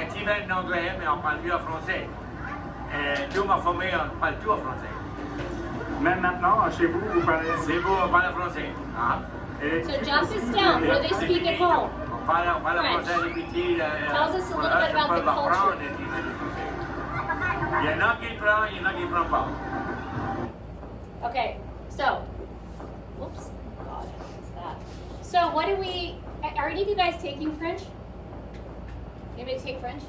effectivement en anglais, mais on parle mieux en français. Nous m'a formé, on parle tout en français. Même maintenant, chez vous, vous parlez. C'est beau, on parle français. Hein? So jot this down. What do they speak at home? On parle French. français depuis petit. Tells us a little bit about the culture. Il y en a qui prennent, il y en a qui ne prennent pas. Okay, so, whoops, God, what's that? So what do we, are any of you guys taking French? Anybody take French?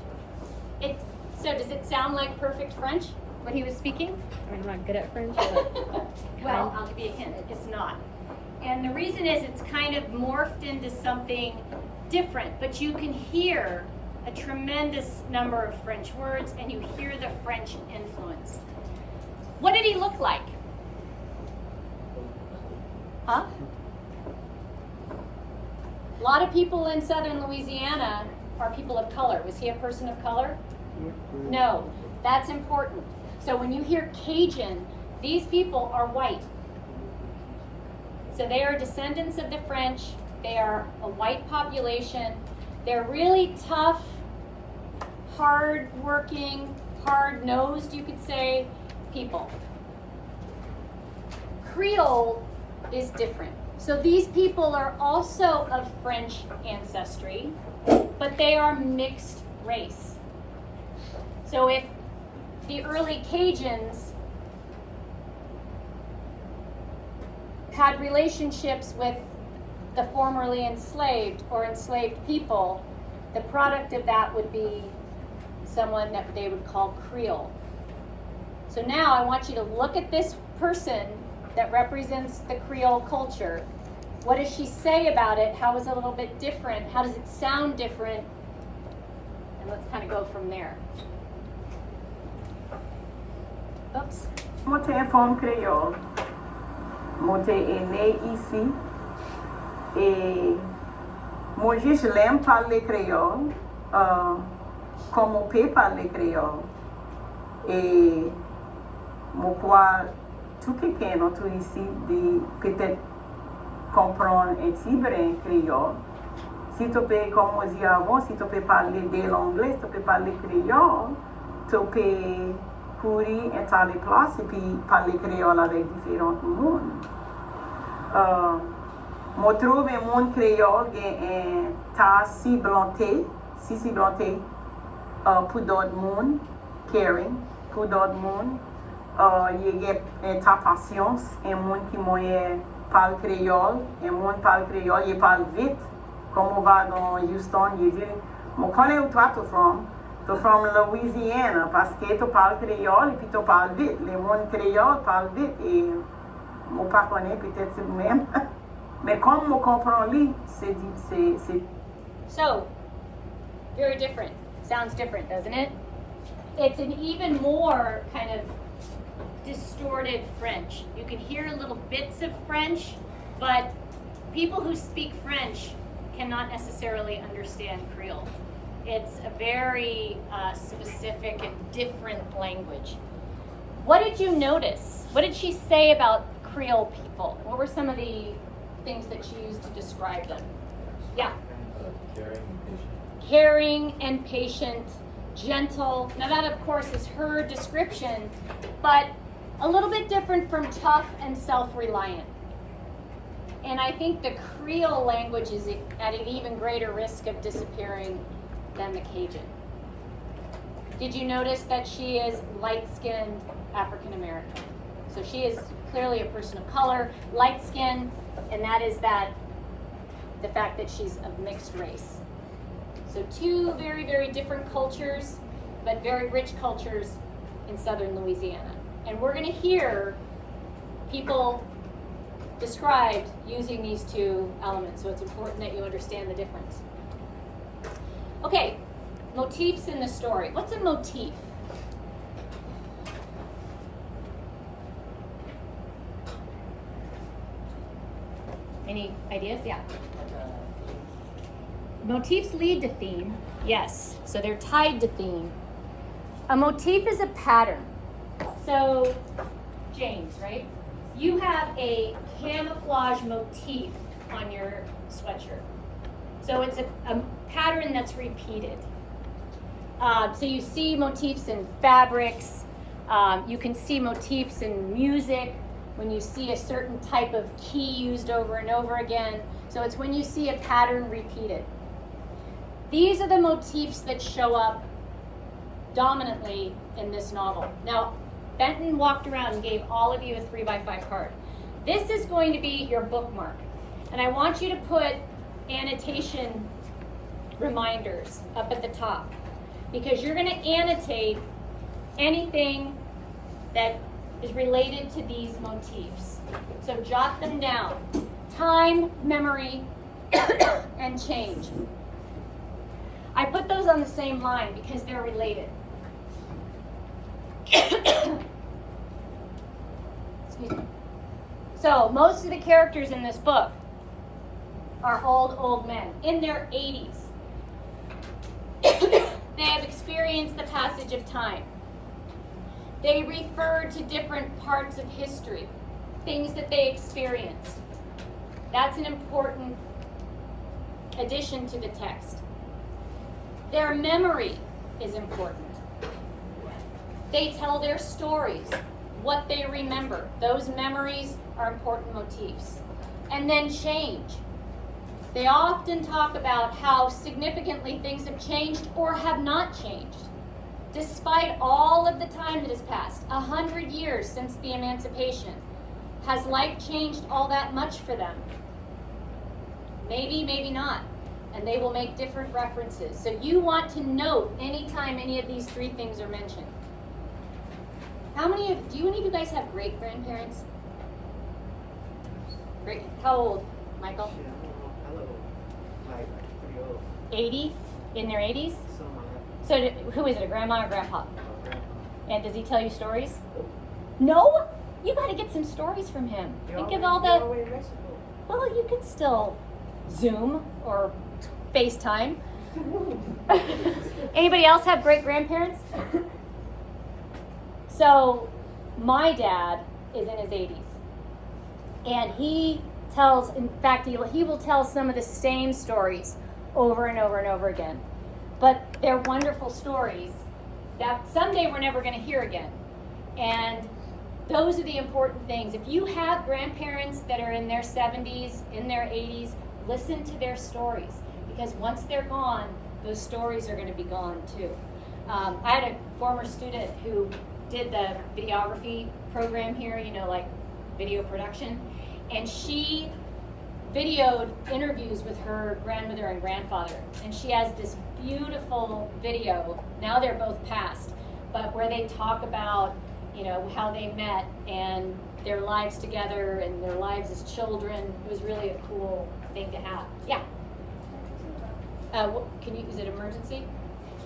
So does it sound like perfect French, what he was speaking? I mean, I'm not good at French, but Well, I'll give you a hint, it's not. And the reason is it's kind of morphed into something different, but you can hear a tremendous number of French words and you hear the French influence. What did he look like? Huh? A lot of people in southern Louisiana are people of color. Was he a person of color? No. That's important. So when you hear Cajun, these people are white. So they are descendants of the French. They are a white population. They're really tough, hard-working, hard-nosed, you could say, people. Creole is different. So these people are also of French ancestry, but they are mixed race. So if the early Cajuns had relationships with the formerly enslaved or enslaved people, the product of that would be someone that they would call Creole. So now I want you to look at this person that represents the Creole culture. What does she say about it? How is it a little bit different? How does it sound different? And let's kind of go from there. Oops. Moi, t'es une femme créole. Moi, t'es née ici. Et moi, je l'aime parler créole, comme on peut parler créole. Et moi, crois tout quelqu'un d'autre ici de peut-être comprendre un petit brin créole. Si tu peux, comme on dit avant, si tu peux parler de l'anglais, si tu peux parler créole, tu peux courir dans les places et puis parler créole avec différents mondes. Je trouve un monde créole qui est ciblé pour d'autres mondes, caring pour d'autres mondes. Il y a ta patience, un monde qui parle créole, un monde parle créole, il parle vite. Comme on va dans Houston, il dit, je connais où toi tu from. Tu from Louisiana, parce que tu parles créole et puis tu parles vite. Les mondes créoles parlent vite et je ne connais pas peut-être c'est même. Mais comme je comprends lui, c'est. So, very different. Sounds different, doesn't it? It's an even more kind of distorted French. You can hear little bits of French, but people who speak French cannot necessarily understand Creole. It's a very specific and different language. What did you notice? What did she say about Creole people? What were some of the things that she used to describe them? Yeah. Caring and patient, gentle. Now that, of course, is her description, but a little bit different from tough and self-reliant. And I think the Creole language is at an even greater risk of disappearing than the Cajun. Did you notice that she is light-skinned African American? So she is clearly a person of color, light-skinned, and that is the fact that she's of mixed race. So two very, very different cultures, but very rich cultures in southern Louisiana. And we're going to hear people described using these two elements, so it's important that you understand the difference. Okay, motifs in the story. What's a motif? Any ideas? Yeah. Motifs lead to theme. Yes, so they're tied to theme. A motif is a pattern. So, James, right? You have a camouflage motif on your sweatshirt. So it's a pattern that's repeated. So you see motifs in fabrics. You can see motifs in music when you see a certain type of key used over and over again. So it's when you see a pattern repeated. These are the motifs that show up dominantly in this novel. Now, Benton walked around and gave all of you a 3x5 card. This is going to be your bookmark. And I want you to put annotation reminders up at the top, because you're going to annotate anything that is related to these motifs. So jot them down. Time, memory, and change. I put those on the same line because they're related. Excuse me. So most of the characters in this book are old men in their 80s. They have experienced the passage of time. They refer to different parts of history, things that they experienced. That's an important addition to the text. Their memory is important. They tell their stories, what they remember. Those memories are important motifs. And then change. They often talk about how significantly things have changed or have not changed. Despite all of the time that has passed, 100 years since the emancipation, has life changed all that much for them? Maybe, maybe not. And they will make different references. So you want to note anytime any of these three things are mentioned. Do any of you guys have great-grandparents? Great. How old, Michael? 80? In their 80s? So who is it, a grandma or grandpa? And does he tell you stories? No? You got to get some stories from him. Think of all the... Well, you can still Zoom or FaceTime. Anybody else have great-grandparents? So my dad is in his 80s. And he tells, in fact, he will tell some of the same stories over and over and over again. But they're wonderful stories that someday we're never going to hear again. And those are the important things. If you have grandparents that are in their 70s, in their 80s, listen to their stories. Because once they're gone, those stories are going to be gone too. I had a former student who did the videography program here, like video production. And she videoed interviews with her grandmother and grandfather. And she has this beautiful video, now they're both passed, but where they talk about, how they met and their lives together and their lives as children. It was really a cool thing to have. Yeah. Is it emergency?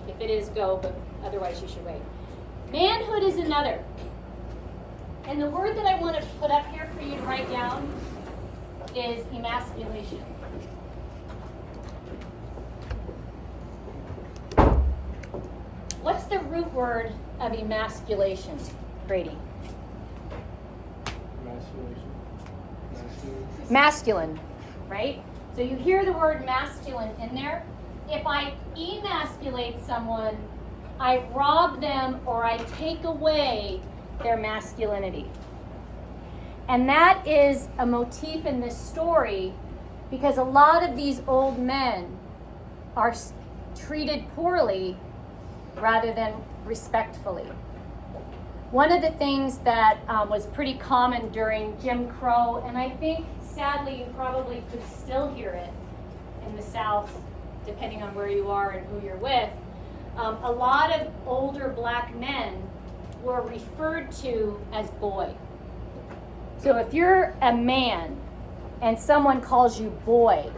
If it is, go, but otherwise you should wait. Manhood is another. And the word that I want to put up here for you to write down is emasculation. What's the root word of emasculation, Brady? Masculine, right? So you hear the word masculine in there. If I emasculate someone, I rob them or I take away their masculinity. And that is a motif in this story because a lot of these old men are treated poorly rather than respectfully. One of the things that was pretty common during Jim Crow, and I think sadly you probably could still hear it in the South, depending on where you are and who you're with, a lot of older black men were referred to as boy. So if you're a man and someone calls you boy,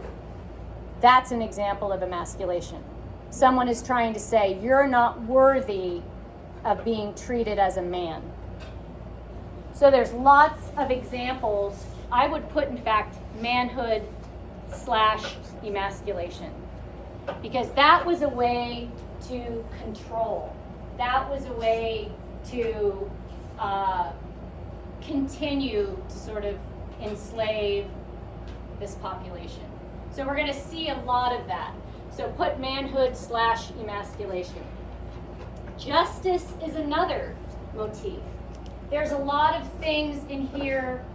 that's an example of emasculation. Someone is trying to say you're not worthy of being treated as a man. So there's lots of examples. I would put, in fact, manhood / emasculation. Because that was a way to control. That was a way to continue to sort of enslave this population. So we're going to see a lot of that. So put manhood / emasculation. Justice is another motif. There's a lot of things in here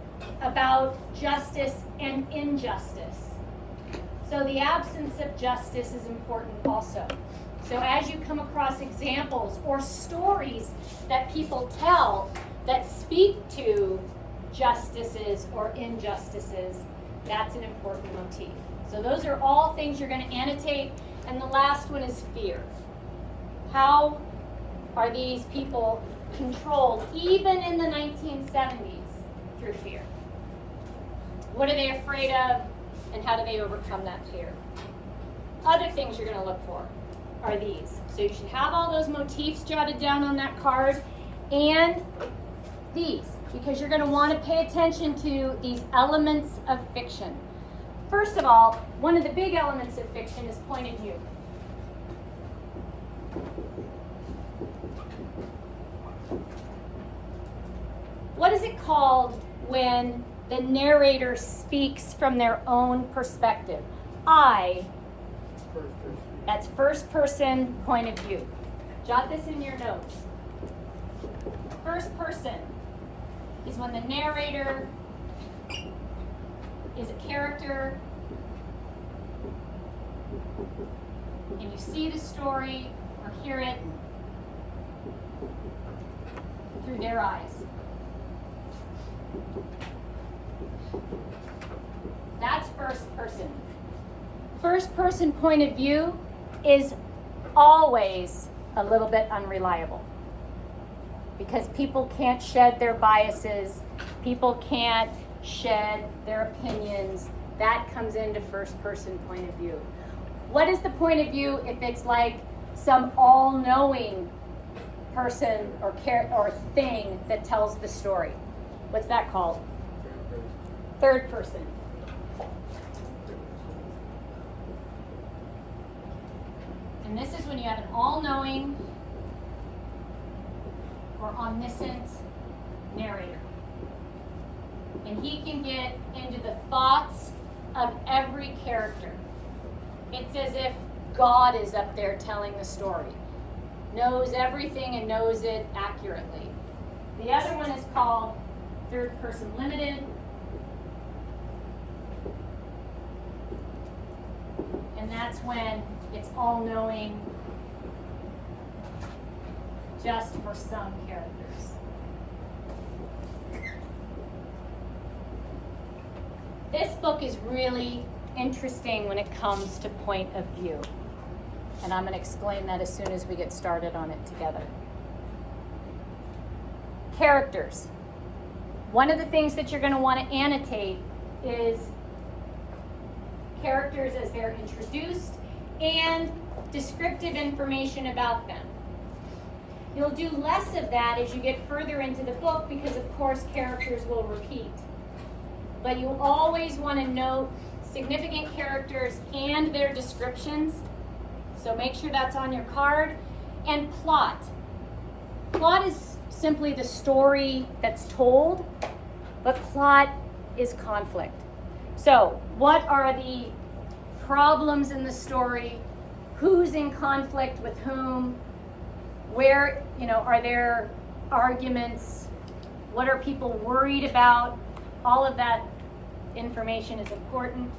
about justice and injustice. So the absence of justice is important also. So as you come across examples or stories that people tell that speak to justices or injustices, that's an important motif. So those are all things you're going to annotate. And the last one is fear. How are these people controlled, even in the 1970s, through fear? What are they afraid of, and how do they overcome that fear? Other things you're going to look for are these. So you should have all those motifs jotted down on that card, and these, because you're going to want to pay attention to these elements of fiction. First of all, one of the big elements of fiction is point of view. What is it called when the narrator speaks from their own perspective? That's first person point of view. Jot this in your notes. First person is when the narrator is a character and you see the story or hear it through their eyes. That's first person. First person point of view is always a little bit unreliable because people can't shed their biases, people can't shed their opinions. That comes into first person point of view. What is the point of view if it's like some all-knowing person or thing that tells the story? What's that called? Third person. And this is when you have an all-knowing or omniscient narrator. And he can get into the thoughts of every character. It's as if God is up there telling the story. Knows everything and knows it accurately. The other one is called third person limited. And that's when it's all-knowing just for some characters. This book is really interesting when it comes to point of view. And I'm going to explain that as soon as we get started on it together. Characters. One of the things that you're going to want to annotate is characters as they're introduced and descriptive information about them. You'll do less of that as you get further into the book because, of course, characters will repeat. But you always want to note significant characters and their descriptions. So make sure that's on your card. And plot. Plot is simply the story that's told, but plot is conflict. So what are the problems in the story? Who's in conflict with whom? Where, are there arguments? What are people worried about? All of that information is important.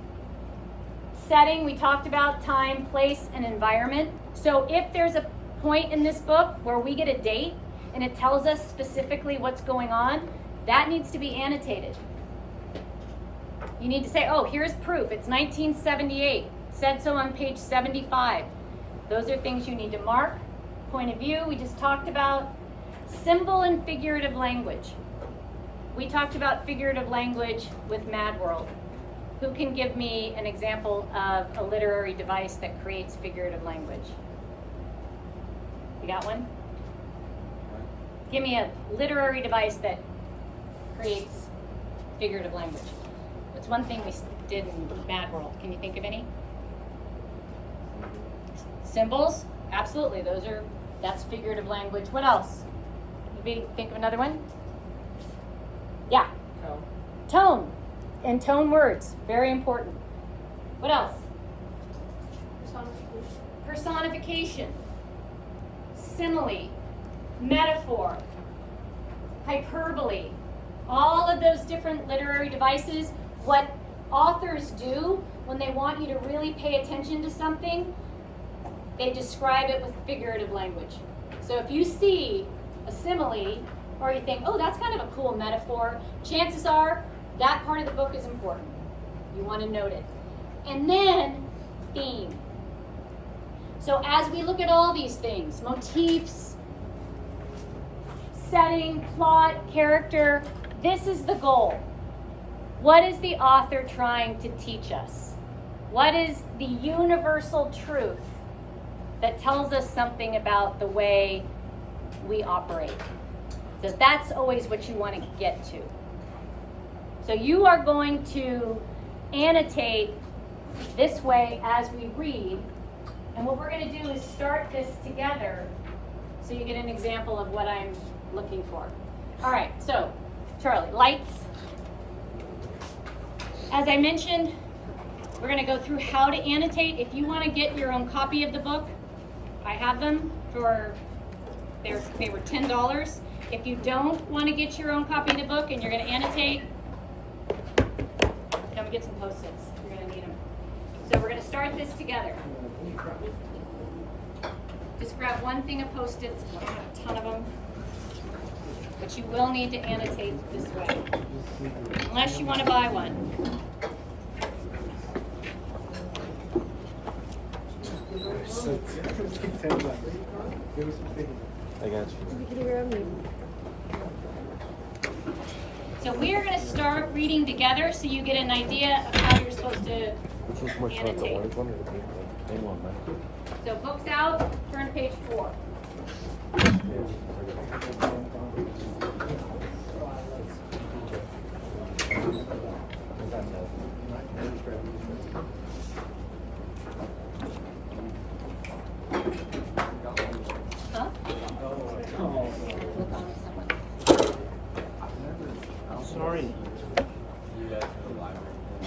Setting, we talked about time, place, and environment. So if there's a point in this book where we get a date and it tells us specifically what's going on, that needs to be annotated. You need to say, oh, here's proof. It's 1978. It said so on page 75. Those are things you need to mark. Point of view, we just talked about. Symbol and figurative language. We talked about figurative language with Mad World. Who can give me an example of a literary device that creates figurative language? You got one? Give me a literary device that creates figurative language. What's one thing we did in Mad World? Can you think of any? Symbols? Absolutely. That's figurative language. What else? Maybe think of another one? Yeah. Tone. And tone words. Very important. What else? Personification. simile, metaphor, hyperbole, all of those different literary devices, what authors do when they want you to really pay attention to something, they describe it with figurative language. So if you see a simile, or you think, oh, that's kind of a cool metaphor, chances are that part of the book is important. You want to note it. And then, theme. So as we look at all these things, motifs, setting, plot, character, this is the goal. What is the author trying to teach us? What is the universal truth that tells us something about the way we operate? So that's always what you want to get to. So you are going to annotate this way as we read. And what we're going to do is start this together so you get an example of what I'm looking for. All right, so Charlie, lights. As I mentioned, we're going to go through how to annotate. If you want to get your own copy of the book, I have them for, they were $10. If you don't want to get your own copy of the book and you're going to annotate, come get some Post-its. You're going to need them. So we're going to start this together. Just grab one thing of Post-its. I don't have a ton of them. But you will need to annotate this way. Unless you want to buy one. I got you. So we are going to start reading together so you get an idea of how you're supposed to Which one's more fun, the annotate. orange one or the pink one? Pink one, man. So books out, turn to page 4. Huh? Sorry.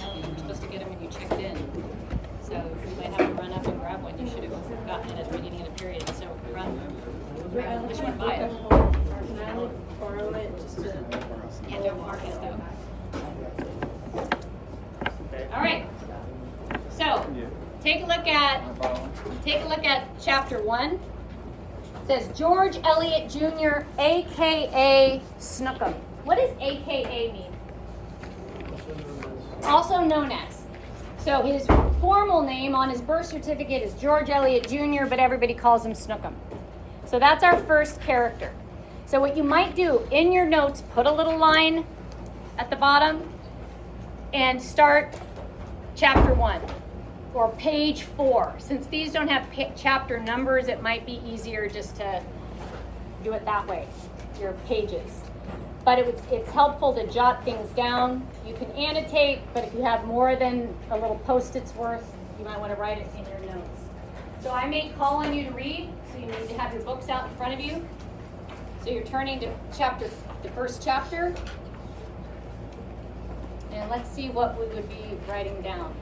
You're supposed to get them when you checked in. So you might have to run up and grab one. You should have gotten it at the beginning of the period. So run. Which one buy it? Can I like borrow it just to? Yeah, don't mark it though. All right. So take a look at chapter 1. It says George Eliot Jr., aka Snookum. What does AKA mean? Also known as. So his formal name on his birth certificate is George Eliot Jr., but everybody calls him Snookum. So that's our first character. So what you might do in your notes, put a little line at the bottom and start chapter 1 or page 4. Since these don't have chapter numbers, it might be easier just to do it that way, your pages. But it's helpful to jot things down. You can annotate, but if you have more than a little Post-its worth, you might want to write it in your notes. So I may call on you to read, so you need to have your books out in front of you. So you're turning to the first chapter. And let's see what we would be writing down.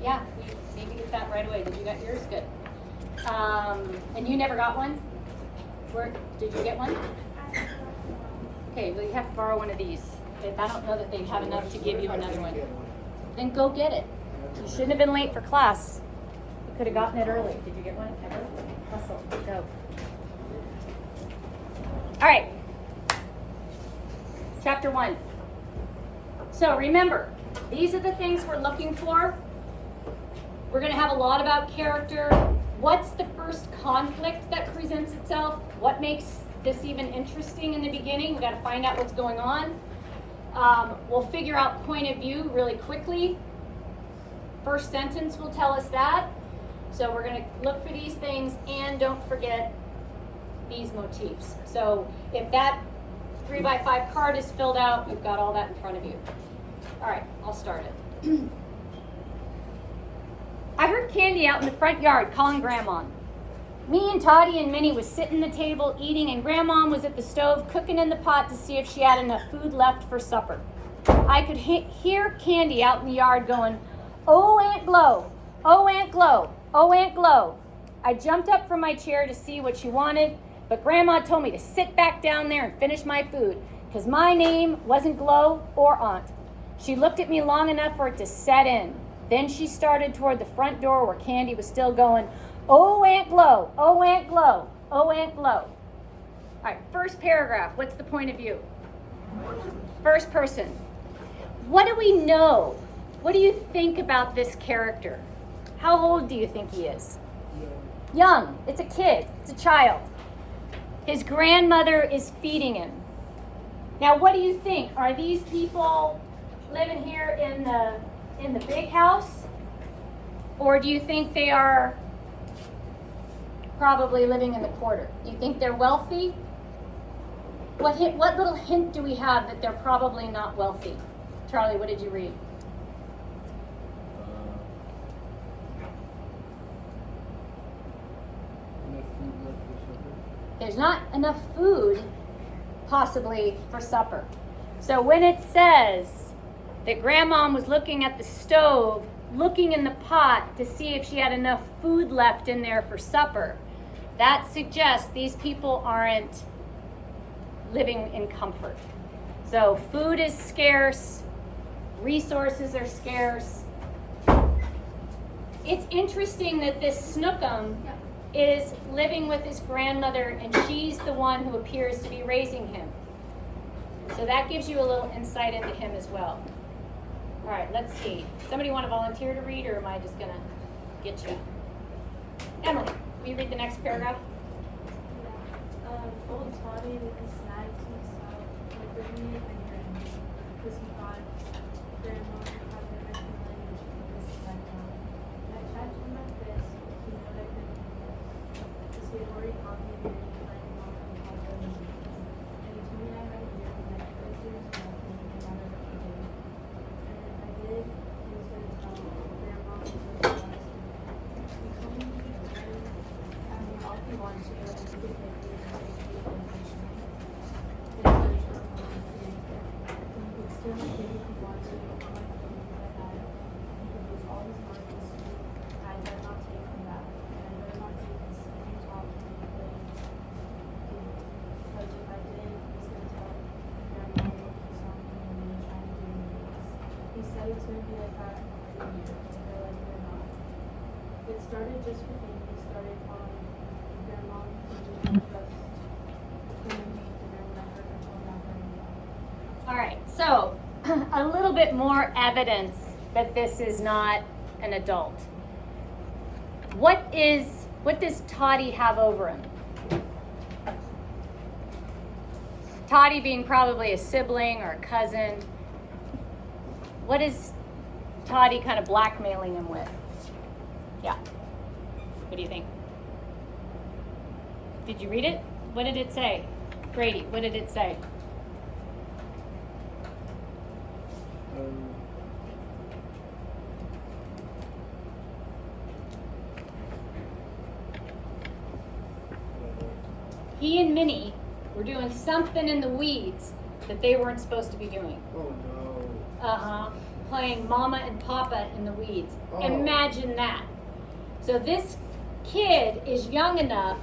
Yeah, you maybe get that right away. Did you get yours? Good. And you never got one? Where did you get one? Okay, well you have to borrow one of these. I don't know that they have enough to give you another one. Then go get it. You shouldn't have been late for class. You could have gotten it early. Did you get one? Ever? Hustle. Go. All right. Chapter 1. So remember, these are the things we're looking for. We're going to have a lot about character. What's the first conflict that presents itself? What makes this even interesting in the beginning? We've got to find out what's going on. We'll figure out point of view really quickly. First sentence will tell us that. So we're going to look for these things, and don't forget these motifs. So if that 3x5 card is filled out, you've got all that in front of you. All right, I'll start it. I heard Candy out in the front yard calling Grandma. Me and Toddy and Minnie was sitting at the table eating, and Grandma was at the stove cooking in the pot to see if she had enough food left for supper. I could hear Candy out in the yard going, "Oh, Aunt Glow, oh, Aunt Glow, oh, Aunt Glow." I jumped up from my chair to see what she wanted, but Grandma told me to sit back down there and finish my food because my name wasn't Glow or Aunt. She looked at me long enough for it to set in. Then she started toward the front door where Candy was still going, "Oh, Aunt Glow, oh, Aunt Glow, oh, Aunt Glow." All right, first paragraph, what's the point of view? First person. What do we know? What do you think about this character? How old do you think he is? Young. It's a kid. It's a child. His grandmother is feeding him. Now, what do you think? Are these people living here in the big house? Or do you think they are probably living in the quarter? Do you think they're wealthy? What little hint do we have that they're probably not wealthy? Charlie, what did you read? There's not enough food, possibly, for supper. So when it says that Grandma was looking at the stove, looking in the pot to see if she had enough food left in there for supper, that suggests these people aren't living in comfort. So food is scarce, resources are scarce. It's interesting that this Snookum is living with his grandmother and she's the one who appears to be raising him. So that gives you a little insight into him as well. All right, let's see. Somebody want to volunteer to read or am I just going to get you? Emily, will you read the next paragraph? Old Toddy with his snags himself, like the meat and granny, because he thought Grandma would have the explanation of this back down. And I tried to my fist, but he knew I couldn't do it, because he had already copied me and like Mom and Papa and me. And he told me I had a year and I could do nothing no matter what he did. And if I did, he was going to tell Grandma what he was. He told me he could learn, I mean, all he wanted to, and he could make me It started just with me. He started calling Grandma and just All right, so a little bit more evidence that this is not an adult. What does Toddy have over him? Toddy being probably a sibling or a cousin. What is Toddy kind of blackmailing him with? Yeah. What do you think? Did you read it? What did it say? Grady, what did it say? He and Minnie were doing something in the weeds that they weren't supposed to be doing. Oh no. Uh-huh. Playing Mama and Papa in the weeds. Oh. Imagine that. So this kid is young enough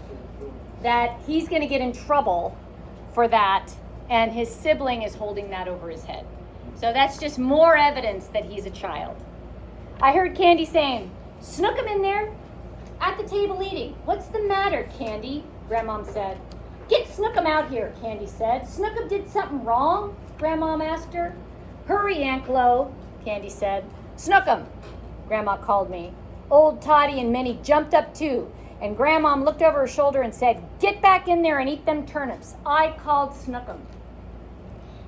that he's going to get in trouble for that, and his sibling is holding that over his head. So that's just more evidence that he's a child. I heard Candy saying, "Snook him in there at the table eating. What's the matter, Candy?" Grandmom said. "Get Snookum out here," Candy said. "Snookum did something wrong?" Grandmom asked her. "Hurry, Aunt Glow," Candy said. "Snookum," Grandma called me. Old Toddy and Minnie jumped up too, and Grandmom looked over her shoulder and said, "Get back in there and eat them turnips. I called Snookum."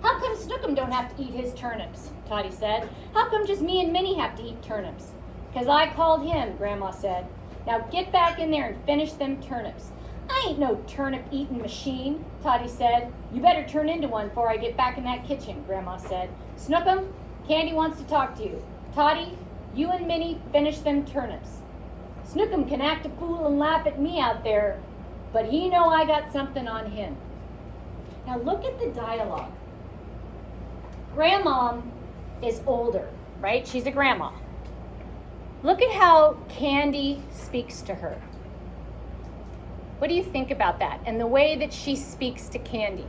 "How come Snookum don't have to eat his turnips?" Toddy said. "How come just me and Minnie have to eat turnips?" "'Cause I called him," Grandma said. "Now get back in there and finish them turnips." "I ain't no turnip-eating machine," Toddy said. "You better turn into one before I get back in that kitchen," Grandma said. "Snookum, Candy wants to talk to you. Toddy, you and Minnie finish them turnips. Snookum can act a fool and laugh at me out there, but he know I got something on him." Now look at the dialogue. Grandmom is older, right? She's a grandma. Look at how Candy speaks to her. What do you think about that? And the way that she speaks to Candy?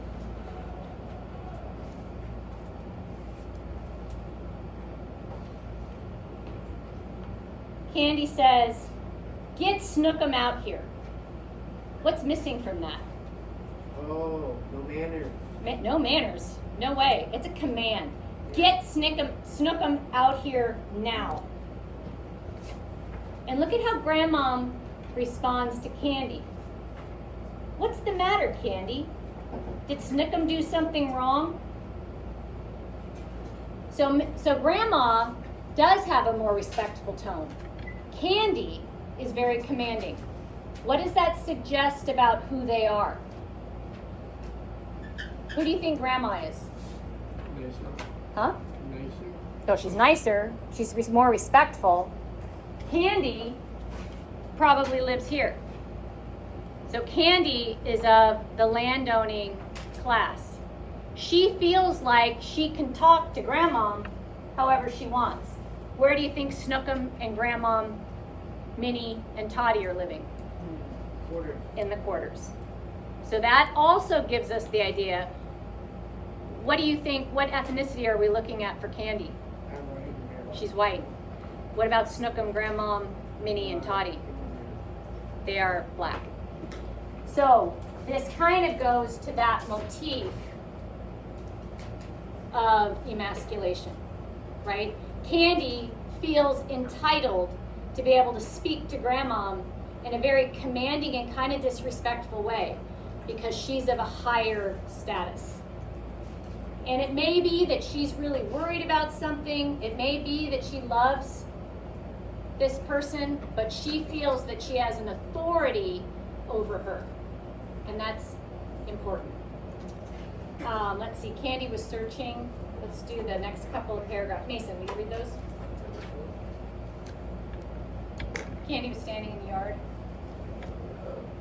Candy says, "Get Snookum out here." What's missing from that? Oh, no manners. No manners. No way. It's a command. Get Snookum out here now. And look at how Grandmom responds to Candy. What's the matter, Candy? Did Snookum do something wrong? So Grandma does have a more respectful tone. Candy is very commanding. What does that suggest about who they are? Who do you think Grandma is? Huh? No, she's nicer. She's more respectful. Candy probably lives here. So Candy is of the landowning class. She feels like she can talk to Grandmom however she wants. Where do you think Snookum and Grandmom, Minnie, and Toddy are living? In the quarters. So that also gives us the idea. What do you think, what ethnicity are we looking at for Candy? She's white. What about Snookum, Grandmom, Minnie, and Toddy? They are black. So this kind of goes to that motif of emasculation, right? Candy feels entitled to be able to speak to Grandmom in a very commanding and kind of disrespectful way because she's of a higher status. And it may be that she's really worried about something. It may be that she loves this person, but she feels that she has an authority over her. And that's important. Let's see, Candy was searching. Let's do the next couple of paragraphs. Mason, will you read those? Candy was standing in the yard.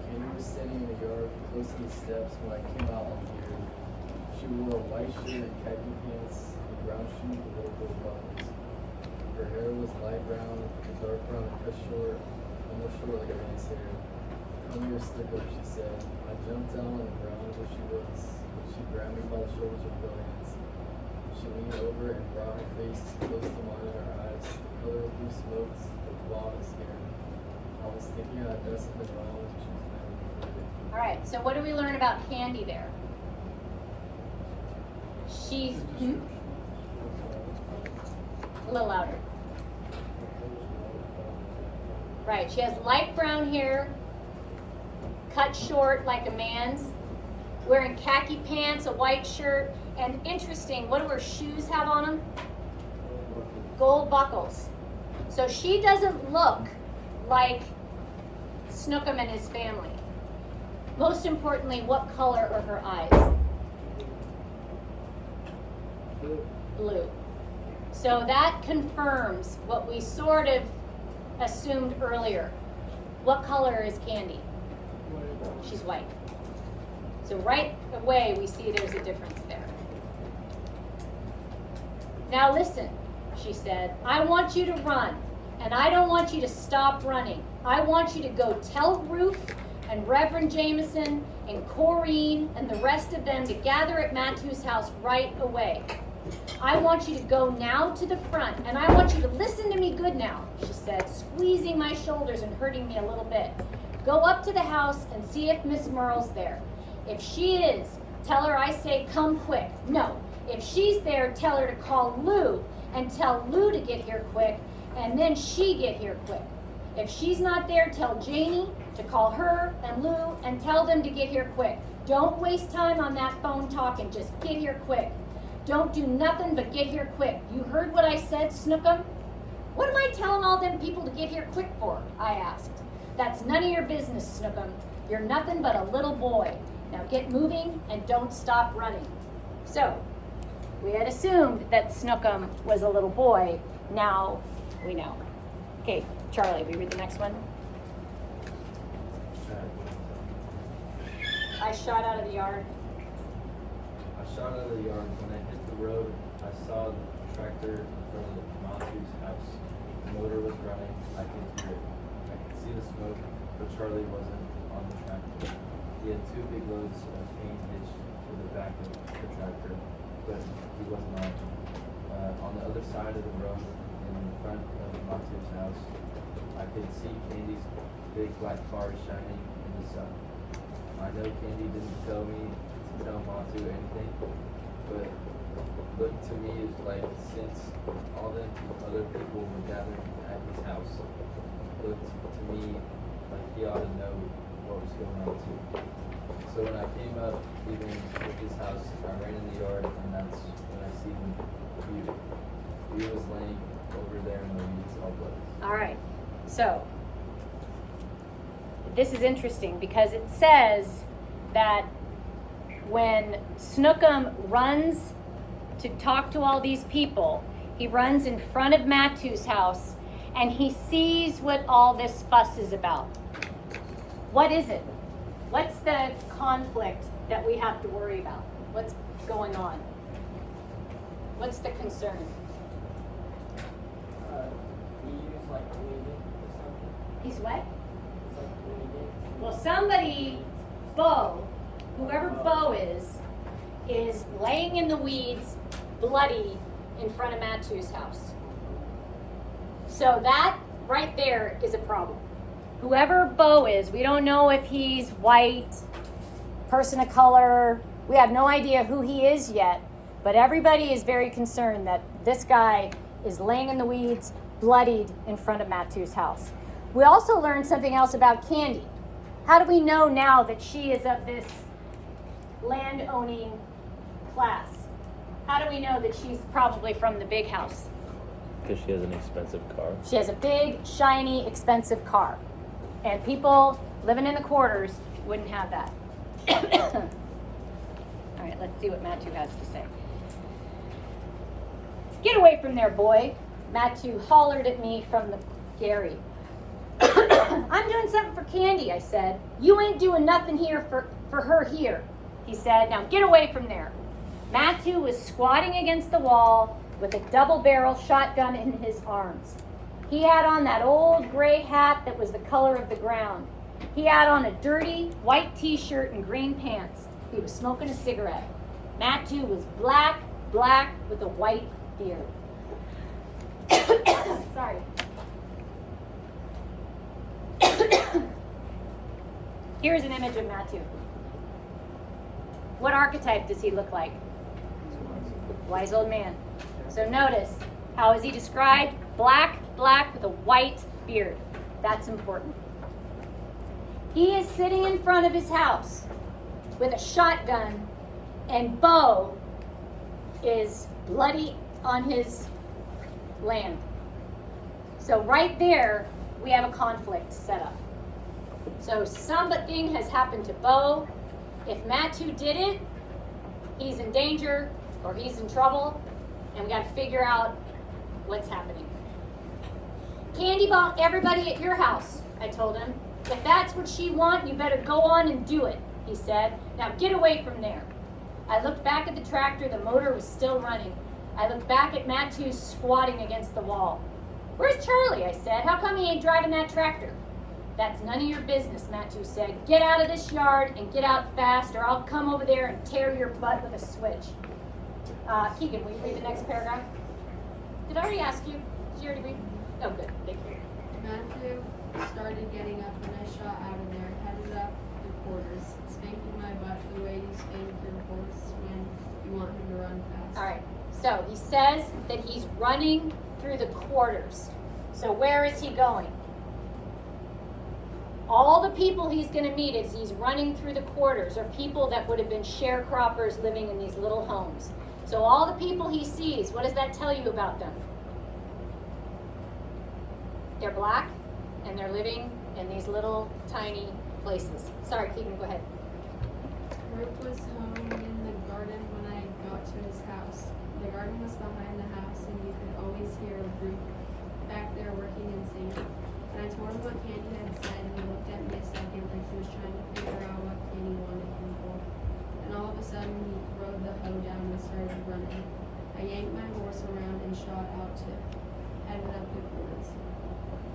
Candy was standing in the yard close to the steps when I came out on here. She wore a white shirt and khaki pants and brown shoes with little gold buttons. Her hair was light brown and dark brown and cut short, almost short like a man's hair. Come here, Snookum, she said. I jumped down on the ground where she was. She grabbed me by the shoulders with both hands. She leaned over and brought her face close to mine and her eyes. The color of blue smokes, the blonde and scared. I was thinking I'd done something wrong and she was mad at me for it. All right, so what do we learn about Candy there? She's a little louder. Right, she has light brown hair, cut short like a man's, wearing khaki pants, a white shirt, and interesting, what do her shoes have on them? Gold buckles. So she doesn't look like Snookum and his family. Most importantly, what color are her eyes? Blue. So that confirms what we sort of assumed earlier. What color is Candy? She's white. So right away we see there's a difference there. Now listen, she said, I want you to run, and I don't want you to stop running. I want you to go tell Ruth and Reverend Jameson and Corrine and the rest of them to gather at Matthew's house right away. I want you to go now to the front, and I want you to listen to me good now, she said, squeezing my shoulders and hurting me a little bit. Go up to the house and see if Miss Merle's there. If she is, tell her I say come quick. No, if she's there, tell her to call Lou and tell Lou to get here quick, and then she get here quick. If she's not there, tell Janie to call her and Lou and tell them to get here quick. Don't waste time on that phone talking, just get here quick. Don't do nothing but get here quick. You heard what I said, Snookum? What am I telling all them people to get here quick for? I asked. That's none of your business, Snookum. You're nothing but a little boy. Now get moving and don't stop running. So, we had assumed that Snookum was a little boy. Now we know. Okay, Charlie, we read the next one. I shot out of the yard. I shot out of the yard. When I hit the road, I saw the tractor in front of Matthew's house. The motor was running. I could hear it. I could see the smoke, but Charlie wasn't on the tractor. 2 big loads of cane hitched to the back of the tractor, but he wasn't on. On the other side of the road, in front of Matu's house, I could see Candy's big black car shining in the sun. I know Candy didn't tell me to tell Matu anything, but looked to me like since all the other people were gathering at his house, looked to me like he ought to know what was going on too. So when I came up, even with his house, I ran in the yard, and that's when I seen View. View was laying over there in the weeds, all bloody. All right. So this is interesting because it says that when Snookum runs to talk to all these people, he runs in front of Matu's house and he sees what all this fuss is about. What is it? What's the conflict that we have to worry about? What's going on? What's the concern? He's like bleeding or something. He's what? He's like bleeding. Well, somebody, Bo, whoever Bo is laying in the weeds, bloody, in front of Matu's house. So that right there is a problem. Whoever Bo is, we don't know if he's white, person of color. We have no idea who he is yet, but everybody is very concerned that this guy is laying in the weeds, bloodied in front of Matu's house. We also learned something else about Candy. How do we know now that she is of this land-owning class? How do we know that she's probably from the big house? Because she has an expensive car. She has a big, shiny, expensive car. And people living in the quarters wouldn't have that. All right, let's see what Matu has to say. Get away from there, boy. Matu hollered at me from the Gary. I'm doing something for Candy, I said. You ain't doing nothing here for her here, he said. Now get away from there. Matu was squatting against the wall with a double-barrel shotgun in his arms. He had on that old gray hat that was the color of the ground. He had on a dirty white t-shirt and green pants. He was smoking a cigarette. Matu was black with a white beard. Sorry. Here's an image of Matu. What archetype does he look like? Wise old man. So notice, how is he described? Black with a white beard. That's important. He is sitting in front of his house with a shotgun, and Bo is bloody on his land. So right there, we have a conflict set up. So something has happened to Bo. If Matu did it, he's in danger or he's in trouble, and we got to figure out what's happening. Candy bought everybody at your house, I told him. If that's what she wants, you better go on and do it, he said. Now get away from there. I looked back at the tractor. The motor was still running. I looked back at Matu squatting against the wall. Where's Charlie? I said. How come he ain't driving that tractor? That's none of your business, Matu said. Get out of this yard and get out fast, or I'll come over there and tear your butt with a switch. Keegan, will you read the next paragraph? Did I already ask you? Did you already read? Oh, good. Thank you. Matthew started getting up and I shot out of there, headed up the quarters, spanking my butt the way you spank your horse when you want him to run fast. All right. So he says that he's running through the quarters. So where is he going? All the people he's going to meet as he's running through the quarters are people that would have been sharecroppers living in these little homes. So all the people he sees, what does that tell you about them? They're black and they're living in these little tiny places. Sorry, Keegan, go ahead. Ruth was home in the garden when I got to his house. The garden was behind the house and you could always hear Ruth back there working and singing. And I told him what Candy had said and he looked at me a second like he was trying to figure out what Candy wanted him for. And all of a sudden he rode the hoe down and started running. I yanked my horse around and shot out too, headed up the quarters.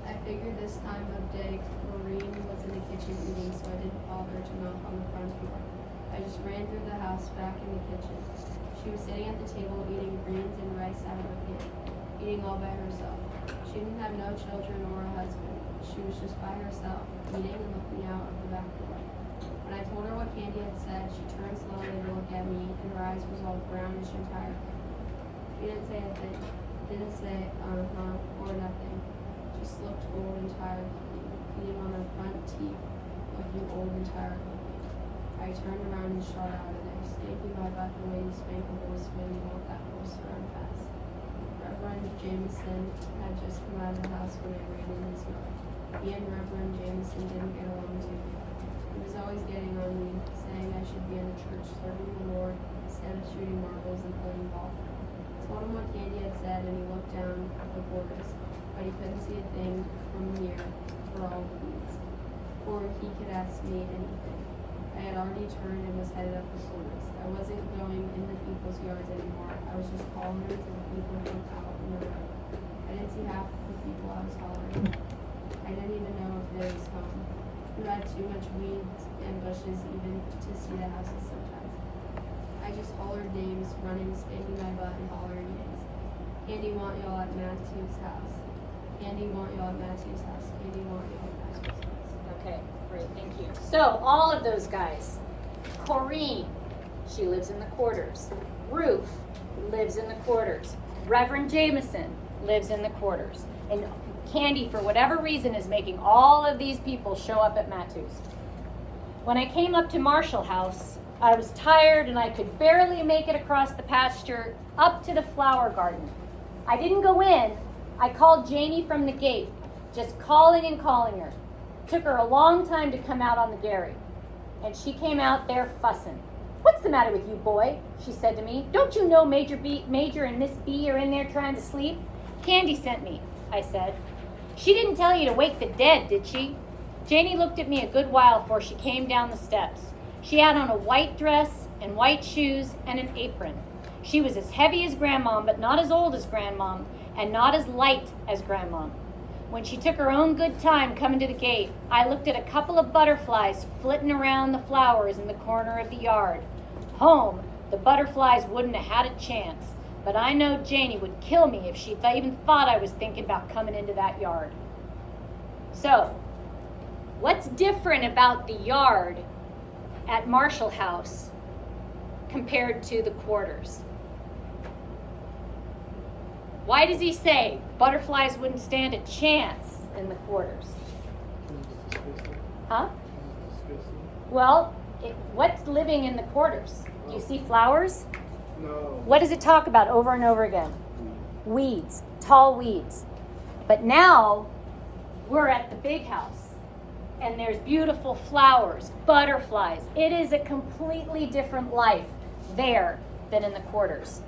I figured this this time of day, Maureen was in the kitchen eating, so I didn't bother to knock on the front door. I just ran through the house back in the kitchen. She was sitting at the table eating greens and rice out of a pan, eating all by herself. She didn't have no children or a husband. She was just by herself, eating and looking out of the back door. When I told her what Candy had said, she turned slowly to look at me, and her eyes was all brownish and tired. She didn't say a thing. Didn't say or nothing. She looked old and tired, eating on her front teeth, looking old and tired looking. I turned around and shot out of there, spanking my butt the way you spank a horse when you want that horse to run fast. Reverend Jameson had just come out of the house when I ran in his yard. He and Reverend Jameson didn't get along too well. He was always getting on me, saying I should be in the church serving the Lord instead of shooting marbles and playing ball. I told him what Candy had said, and he looked down at the borders, but he couldn't see a thing from here for all the weeds, or he could ask me anything. I had already turned and was headed up the corners. I wasn't going in the people's yards anymore. I was just hollering to the people from out in the road. I didn't see half of the people I was hollering. I didn't even know if there was home. We had too much weeds and bushes even to see the houses sometimes. I just hollered names, running, spanking my butt, and hollering names. Candy want y'all at Matthew's house. Candy want y'all at Matthew's house. Candy want y'all at Matthew's house. Okay, great, thank you. So, all of those guys. Corrine, she lives in the quarters. Ruth lives in the quarters. Reverend Jameson lives in the quarters. And Candy, for whatever reason, is making all of these people show up at Matthew's. When I came up to Marshall House, I was tired and I could barely make it across the pasture up to the flower garden. I didn't go in. I called Janie from the gate, just calling and calling her. Took her a long time to come out on the Gary. And she came out there fussing. "What's the matter with you, boy?" she said to me. "Don't you know Major and Miss B are in there trying to sleep?" "Candy sent me," I said. "She didn't tell you to wake the dead, did she?" Janie looked at me a good while before she came down the steps. She had on a white dress and white shoes and an apron. She was as heavy as Grandmom, but not as old as Grandmom, and not as light as Grandmom. When she took her own good time coming to the gate, I looked at a couple of butterflies flitting around the flowers in the corner of the yard. Home, the butterflies wouldn't have had a chance, but I know Janie would kill me if she even thought I was thinking about coming into that yard. So, what's different about the yard at Marshall House compared to the quarters? Why does he say butterflies wouldn't stand a chance in the quarters? Huh? Well, what's living in the quarters? Do you see flowers? No. What does it talk about over and over again? Weeds, tall weeds. But now we're at the big house and there's beautiful flowers, butterflies. It is a completely different life there than in the quarters.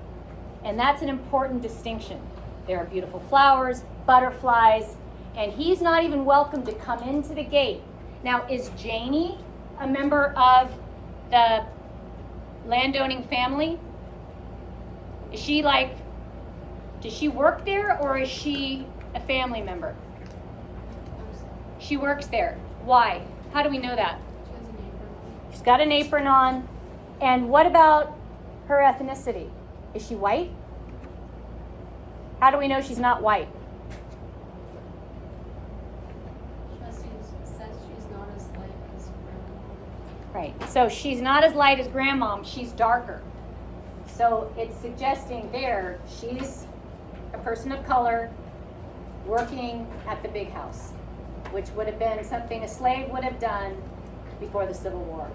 And that's an important distinction. There are beautiful flowers, butterflies, and he's not even welcome to come into the gate. Now, is Janie a member of the landowning family? Is she does she work there or is she a family member? She works there. Why? How do we know that? She has an apron. She's got an apron on. And what about her ethnicity? Is she white? How do we know she's not white? Says she's not as light as Grandma. Right. So she's not as light as Grandmom. She's darker. So it's suggesting there she's a person of color working at the big house, which would have been something a slave would have done before the Civil War.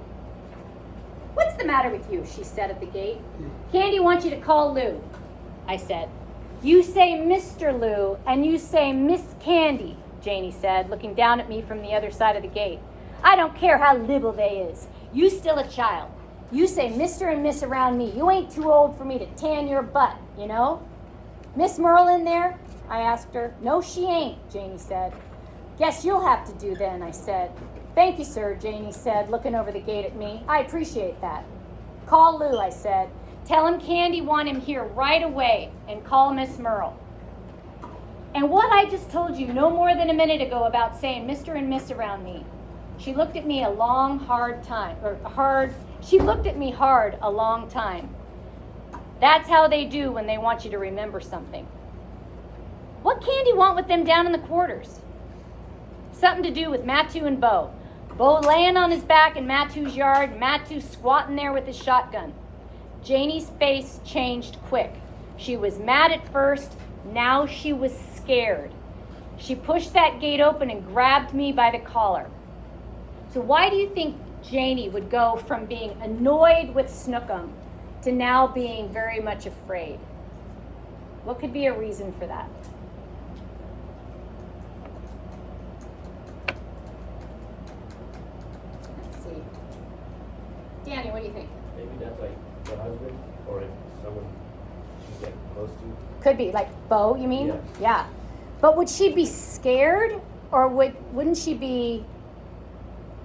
"What's the matter with you?" she said at the gate. "Candy wants you to call Lou," I said. "You say Mr. Lou and you say Miss Candy," Janie said, looking down at me from the other side of the gate. "I don't care how little they is. You still a child. You say Mr. and Miss around me. You ain't too old for me to tan your butt, you know?" "Miss Merle in there?" I asked her. "No, she ain't," Janie said. "Guess you'll have to do then," I said. "Thank you, sir," Janie said, looking over the gate at me. "I appreciate that." "Call Lou," I said. "Tell him Candy want him here right away, and call Miss Merle." And what I just told you no more than a minute ago about saying Mr. and Miss around me, she looked at me a long, hard time, she looked at me hard a long time. That's how they do when they want you to remember something. What Candy want with them down in the quarters? Something to do with Matu and Bo. Bo laying on his back in Matu's yard, Matu squatting there with his shotgun. Janie's face changed quick. She was mad at first, now she was scared. She pushed that gate open and grabbed me by the collar. So why do you think Janie would go from being annoyed with Snookum to now being very much afraid? What could be a reason for that? Let's see. Danny, what do you think? Maybe that's like the husband or like someone she's like close to. Could be like Bo, you mean? Yeah. Yeah. But would she be scared, or wouldn't she be?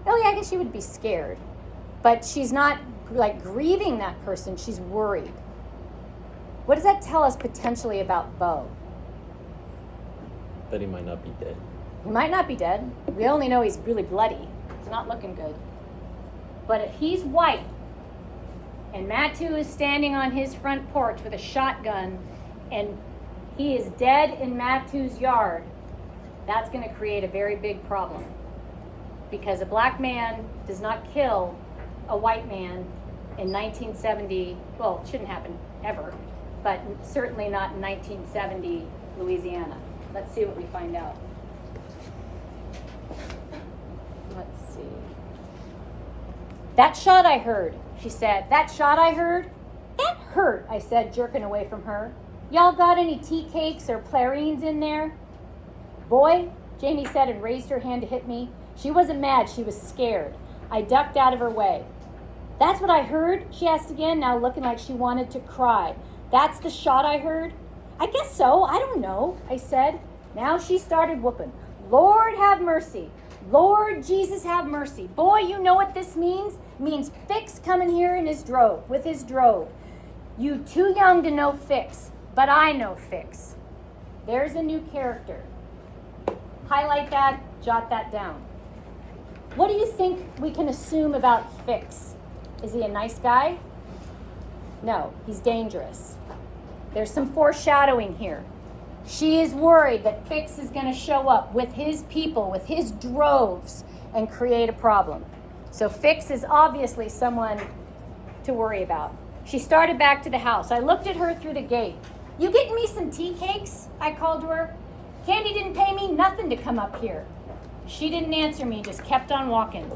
Oh yeah, I guess she would be scared, but she's not like grieving that person. She's worried. What does that tell us potentially about Bo? That he might not be dead. He might not be dead. We only know he's really bloody. It's not looking good. But if he's white, and Matu is standing on his front porch with a shotgun, and he is dead in Matu's yard, that's going to create a very big problem. Because a black man does not kill a white man in 1970, well, it shouldn't happen ever, but certainly not in 1970 Louisiana. Let's see what we find out. Let's see. That shot I heard, she said. That shot I heard? That hurt, I said, jerking away from her. Y'all got any tea cakes or clarines in there? Boy, Janie said and raised her hand to hit me. She wasn't mad, she was scared. I ducked out of her way. That's what I heard? She asked again, now looking like she wanted to cry. That's the shot I heard? I guess so, I don't know, I said. Now she started whooping. Lord have mercy. Lord Jesus have mercy. Boy, you know what this means? It means Fix coming here in his drove, with his drove. You too young to know Fix, but I know Fix. There's a new character. Highlight that, jot that down. What do you think we can assume about Fix? Is he a nice guy? No, he's dangerous. There's some foreshadowing here. She is worried that Fix is going to show up with his people, with his droves, and create a problem. So Fix is obviously someone to worry about. She started back to the house. I looked at her through the gate. You getting me some tea cakes? I called to her. Candy didn't pay me nothing to come up here. She didn't answer me, just kept on walking.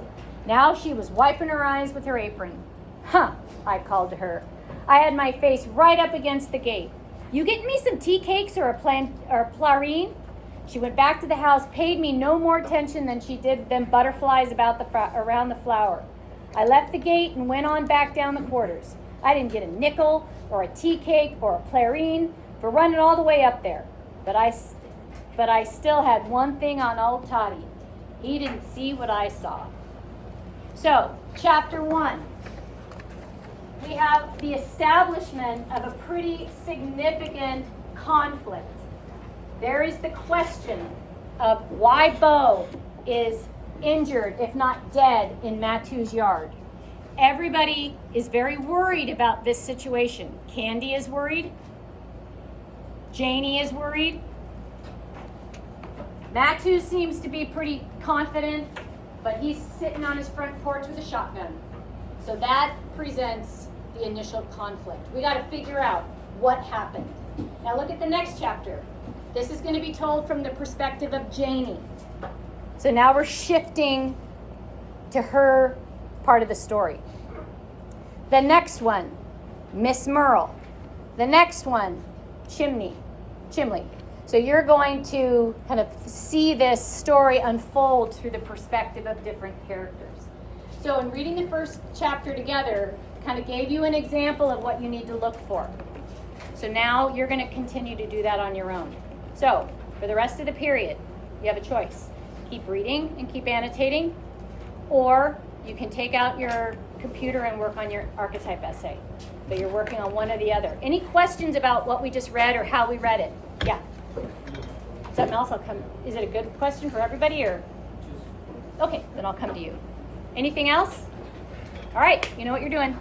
Now she was wiping her eyes with her apron. Huh, I called to her. I had my face right up against the gate. You getting me some tea cakes or a clarine? She went back to the house, paid me no more attention than she did them butterflies around the flower. I left the gate and went on back down the quarters. I didn't get a nickel or a tea cake or a clarine for running all the way up there. But I still had one thing on old Toddy. He didn't see what I saw. So, chapter 1. We have the establishment of a pretty significant conflict. There is the question of why Bo is injured, if not dead, in Matu's yard. Everybody is very worried about this situation. Candy is worried. Janie is worried. Matu seems to be pretty confident, but he's sitting on his front porch with a shotgun. So that presents the initial conflict. We got to figure out what happened. Now look at the next chapter. This is going to be told from the perspective of Janie. So now we're shifting to her part of the story. The next one, Miss Merle. The next one, Chimney. So you're going to kind of see this story unfold through the perspective of different characters. So in reading the first chapter together, kind of gave you an example of what you need to look for. So now you're going to continue to do that on your own. So for the rest of the period, you have a choice. Keep reading and keep annotating, or you can take out your computer and work on your archetype essay. But you're working on one or the other. Any questions about what we just read or how we read it? Yeah. something else, I'll come. Is it a good question for everybody or? Okay, then I'll come to you. Anything else? All right, you know what you're doing.